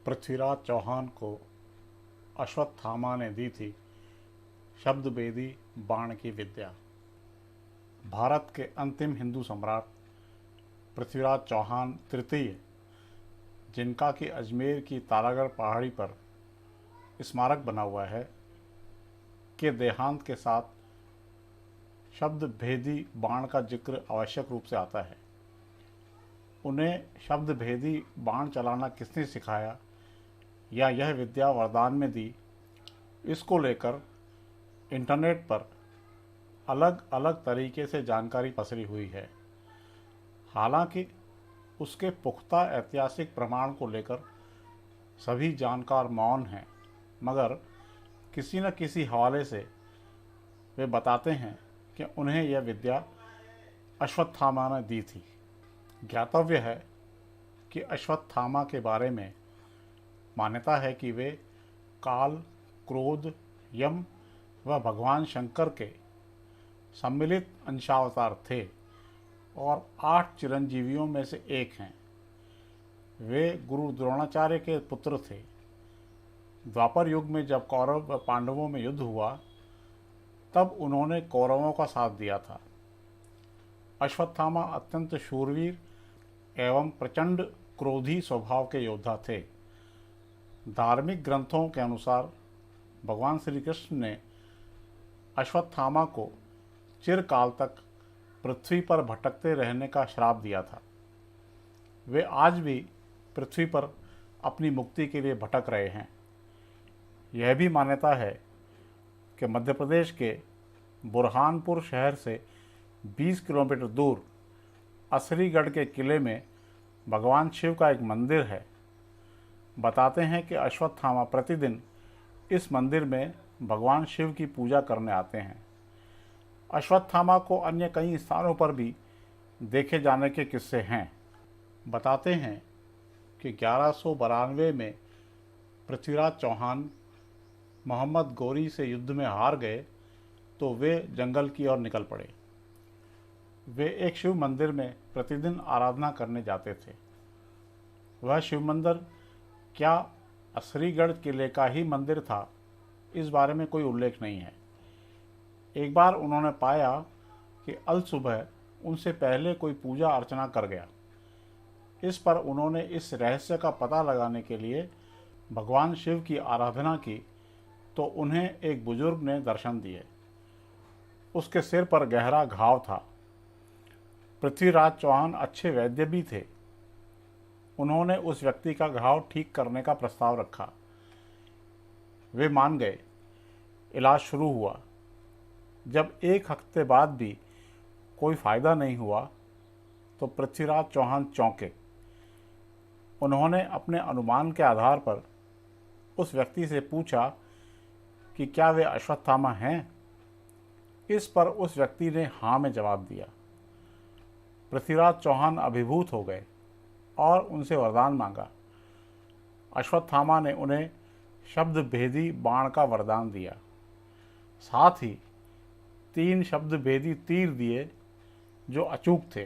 पृथ्वीराज चौहान को अश्वत्थामा ने दी थी शब्दभेदी बाण की विद्या। भारत के अंतिम हिंदू सम्राट पृथ्वीराज चौहान तृतीय, जिनका कि अजमेर की तारागढ़ पहाड़ी पर स्मारक बना हुआ है, के देहांत के साथ शब्दभेदी बाण का जिक्र आवश्यक रूप से आता है। उन्हें शब्दभेदी बाण चलाना किसने सिखाया या यह विद्या वरदान में दी, इसको लेकर इंटरनेट पर अलग अलग तरीके से जानकारी पसरी हुई है। हालांकि उसके पुख्ता ऐतिहासिक प्रमाण को लेकर सभी जानकार मौन हैं, मगर किसी न किसी हवाले से वे बताते हैं कि उन्हें यह विद्या अश्वत्थामा ने दी थी। ज्ञातव्य है कि अश्वत्थामा के बारे में मान्यता है कि वे काल, क्रोध, यम व भगवान शंकर के सम्मिलित अंशावतार थे और 8 चिरंजीवियों में से एक हैं। वे गुरु द्रोणाचार्य के पुत्र थे। द्वापर युग में जब कौरव व पांडवों में युद्ध हुआ, तब उन्होंने कौरवों का साथ दिया था। अश्वत्थामा अत्यंत शूरवीर एवं प्रचंड क्रोधी स्वभाव के योद्धा थे। धार्मिक ग्रंथों के अनुसार भगवान श्री कृष्ण ने अश्वत्थामा को चिरकाल तक पृथ्वी पर भटकते रहने का श्राप दिया था। वे आज भी पृथ्वी पर अपनी मुक्ति के लिए भटक रहे हैं। यह भी मान्यता है कि मध्य प्रदेश के बुरहानपुर शहर से 20 किलोमीटर दूर असरीगढ़ के किले में भगवान शिव का एक मंदिर है। बताते हैं कि अश्वत्थामा प्रतिदिन इस मंदिर में भगवान शिव की पूजा करने आते हैं। अश्वत्थामा को अन्य कई स्थानों पर भी देखे जाने के किस्से हैं। बताते हैं कि 1192 में पृथ्वीराज चौहान मोहम्मद गौरी से युद्ध में हार गए तो वे जंगल की ओर निकल पड़े। वे एक शिव मंदिर में प्रतिदिन आराधना करने जाते थे। वह शिव मंदिर क्या असरीगढ़ किले का ही मंदिर था, इस बारे में कोई उल्लेख नहीं है। एक बार उन्होंने पाया कि अल सुबह उनसे पहले कोई पूजा अर्चना कर गया। इस पर उन्होंने इस रहस्य का पता लगाने के लिए भगवान शिव की आराधना की तो उन्हें एक बुजुर्ग ने दर्शन दिए। उसके सिर पर गहरा घाव था। पृथ्वीराज चौहान अच्छे वैद्य भी थे। उन्होंने उस व्यक्ति का घाव ठीक करने का प्रस्ताव रखा। वे मान गए। इलाज शुरू हुआ। जब 1 हफ्ते बाद भी कोई फायदा नहीं हुआ तो पृथ्वीराज चौहान चौंके। उन्होंने अपने अनुमान के आधार पर उस व्यक्ति से पूछा कि क्या वे अश्वत्थामा हैं। इस पर उस व्यक्ति ने हाँ में जवाब दिया। पृथ्वीराज चौहान अभिभूत हो गए और उनसे वरदान मांगा। अश्वत्थामा ने उन्हें शब्दभेदी बाण का वरदान दिया। साथ ही 3 शब्दभेदी तीर दिए जो अचूक थे।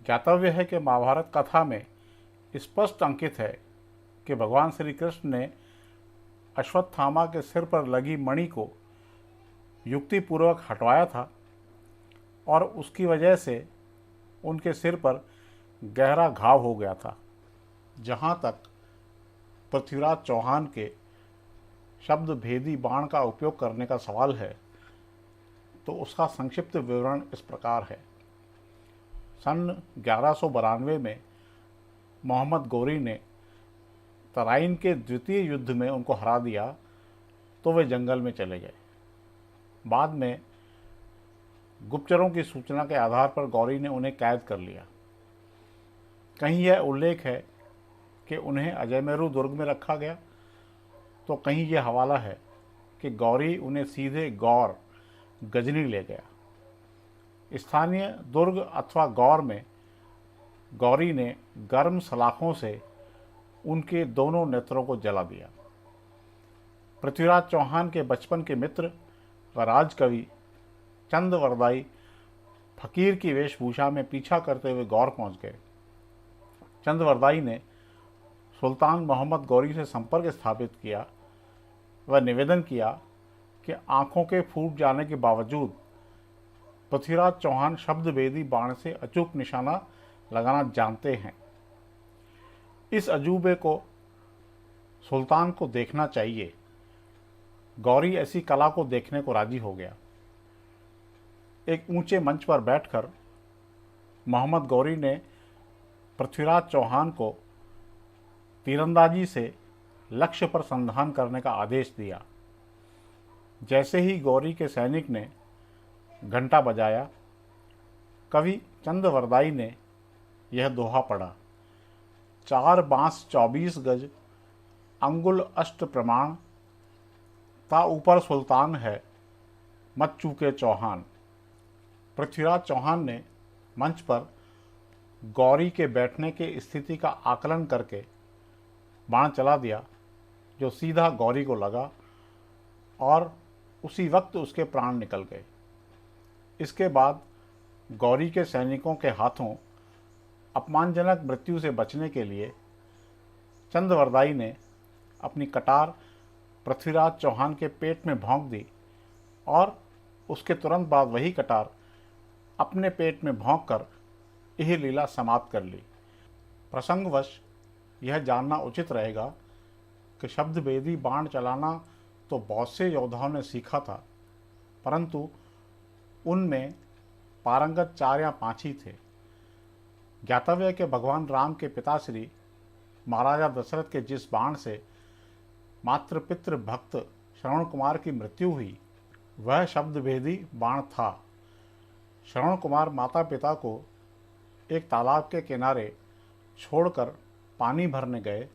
ज्ञातव्य है कि महाभारत कथा में स्पष्ट अंकित है कि भगवान श्री कृष्ण ने अश्वत्थामा के सिर पर लगी मणि को युक्तिपूर्वक हटवाया था और उसकी वजह से उनके सिर पर गहरा घाव हो गया था। जहाँ तक पृथ्वीराज चौहान के शब्दभेदी बाण का उपयोग करने का सवाल है, तो उसका संक्षिप्त विवरण इस प्रकार है। सन 1192 में मोहम्मद गौरी ने तराइन के द्वितीय युद्ध में उनको हरा दिया तो वे जंगल में चले गए। बाद में गुप्तचरों की सूचना के आधार पर गौरी ने उन्हें कैद कर लिया। कहीं यह उल्लेख है कि उन्हें अजयमेरू दुर्ग में रखा गया, तो कहीं यह हवाला है कि गौरी उन्हें सीधे गौर गजनी ले गया। स्थानीय दुर्ग अथवा गौर में गौरी ने गर्म सलाखों से उनके दोनों नेत्रों को जला दिया। पृथ्वीराज चौहान के बचपन के मित्र व राजकवि चंदवरदाई फकीर की वेशभूषा में पीछा करते हुए गौर पहुंच गए। चंदवरदाई ने सुल्तान मोहम्मद गौरी से संपर्क स्थापित किया व निवेदन किया कि आंखों के फूट जाने के बावजूद पृथ्वीराज चौहान शब्दभेदी बाण से अचूक निशाना लगाना जानते हैं। इस अजूबे को सुल्तान को देखना चाहिए। गौरी ऐसी कला को देखने को राजी हो गया। एक ऊंचे मंच पर बैठकर मोहम्मद गौरी ने पृथ्वीराज चौहान को तीरंदाजी से लक्ष्य पर संधान करने का आदेश दिया। जैसे ही गौरी के सैनिक ने घंटा बजाया, कवि चंद्रवरदाई ने यह दोहा पढ़ा, 4 बांस 24 गज अंगुल अष्ट प्रमाण, ता ऊपर सुल्तान है मत चूके चौहान। पृथ्वीराज चौहान ने मंच पर गौरी के बैठने के स्थिति का आकलन करके बाण चला दिया, जो सीधा गौरी को लगा और उसी वक्त उसके प्राण निकल गए। इसके बाद गौरी के सैनिकों के हाथों अपमानजनक मृत्यु से बचने के लिए चंद्रवरदाई ने अपनी कटार पृथ्वीराज चौहान के पेट में भोंक दी और उसके तुरंत बाद वही कटार अपने पेट में भोंक कर यह लीला समाप्त कर ली। प्रसंगवश यह जानना उचित रहेगा कि शब्दभेदी बाण चलाना तो बहुत से योद्धाओं ने सीखा था, परंतु उनमें पारंगत 4 या 5 ही थे। ज्ञातव्य के भगवान राम के पिताश्री महाराजा दशरथ के जिस बाण से मातृ पितृ भक्त श्रवण कुमार की मृत्यु हुई, वह शब्दभेदी बाण था। श्रवण कुमार माता पिता को एक तालाब के किनारे छोड़कर पानी भरने गए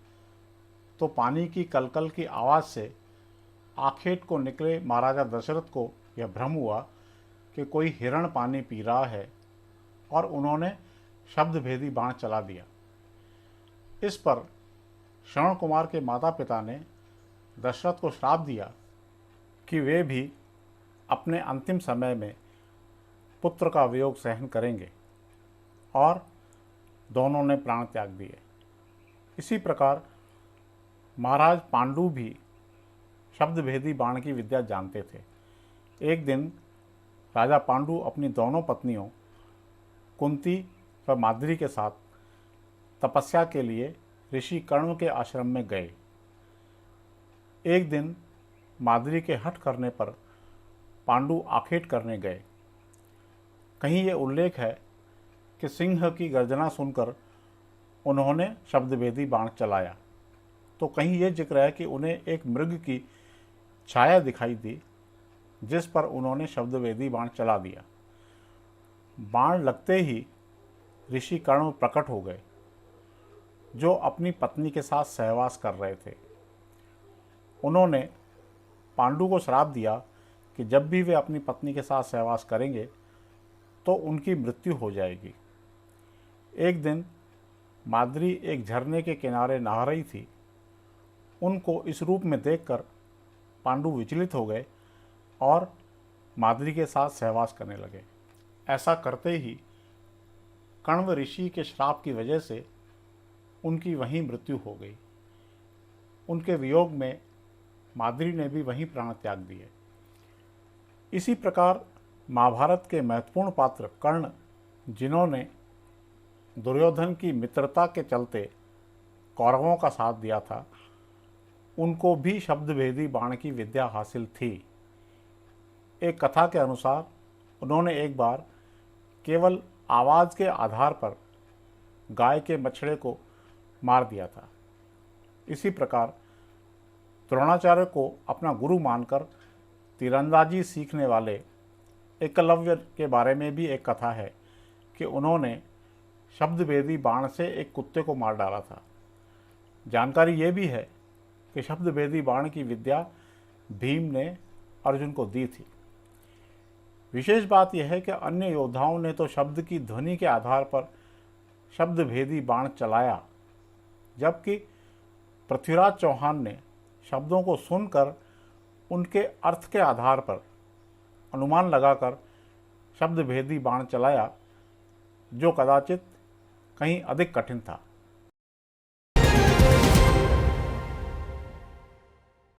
तो पानी की कलकल की आवाज़ से आखेट को निकले महाराजा दशरथ को यह भ्रम हुआ कि कोई हिरण पानी पी रहा है और उन्होंने शब्दभेदी बाण चला दिया। इस पर श्रवण कुमार के माता पिता ने दशरथ को श्राप दिया कि वे भी अपने अंतिम समय में पुत्र का वियोग सहन करेंगे और दोनों ने प्राण त्याग दिए। इसी प्रकार महाराज पांडु भी शब्दभेदी बाण की विद्या जानते थे। एक दिन राजा पांडु अपनी दोनों पत्नियों कुंती व माद्री के साथ तपस्या के लिए ऋषि कर्ण के आश्रम में गए। एक दिन माद्री के हठ करने पर पांडु आखेट करने गए। कहीं ये उल्लेख है कि सिंह की गर्जना सुनकर उन्होंने शब्दभेदी बाण चलाया, तो कहीं ये जिक्र है कि उन्हें एक मृग की छाया दिखाई दी जिस पर उन्होंने शब्दभेदी बाण चला दिया। बाण लगते ही ऋषि कर्ण प्रकट हो गए, जो अपनी पत्नी के साथ सहवास कर रहे थे। उन्होंने पांडु को श्राप दिया कि जब भी वे अपनी पत्नी के साथ सहवास करेंगे तो उनकी मृत्यु हो जाएगी। एक दिन माद्री एक झरने के किनारे नहा रही थी। उनको इस रूप में देखकर पांडु विचलित हो गए और माद्री के साथ सहवास करने लगे। ऐसा करते ही कण्व ऋषि के श्राप की वजह से उनकी वहीं मृत्यु हो गई। उनके वियोग में माद्री ने भी वहीं प्राण त्याग दिए। इसी प्रकार महाभारत के महत्वपूर्ण पात्र कर्ण, जिन्होंने दुर्योधन की मित्रता के चलते कौरवों का साथ दिया था, उनको भी शब्दभेदी बाण की विद्या हासिल थी। एक कथा के अनुसार उन्होंने एक बार केवल आवाज़ के आधार पर गाय के बछड़े को मार दिया था। इसी प्रकार द्रोणाचार्य को अपना गुरु मानकर तीरंदाजी सीखने वाले एकलव्य के बारे में भी एक कथा है कि उन्होंने शब्दभेदी बाण से एक कुत्ते को मार डाला था। जानकारी ये भी है कि शब्दभेदी बाण की विद्या भीम ने अर्जुन को दी थी। विशेष बात यह है कि अन्य योद्धाओं ने तो शब्द की ध्वनि के आधार पर शब्दभेदी बाण चलाया, जबकि पृथ्वीराज चौहान ने शब्दों को सुनकर उनके अर्थ के आधार पर अनुमान लगाकर शब्दभेदी बाण चलाया, जो कदाचित कहीं अधिक कठिन था।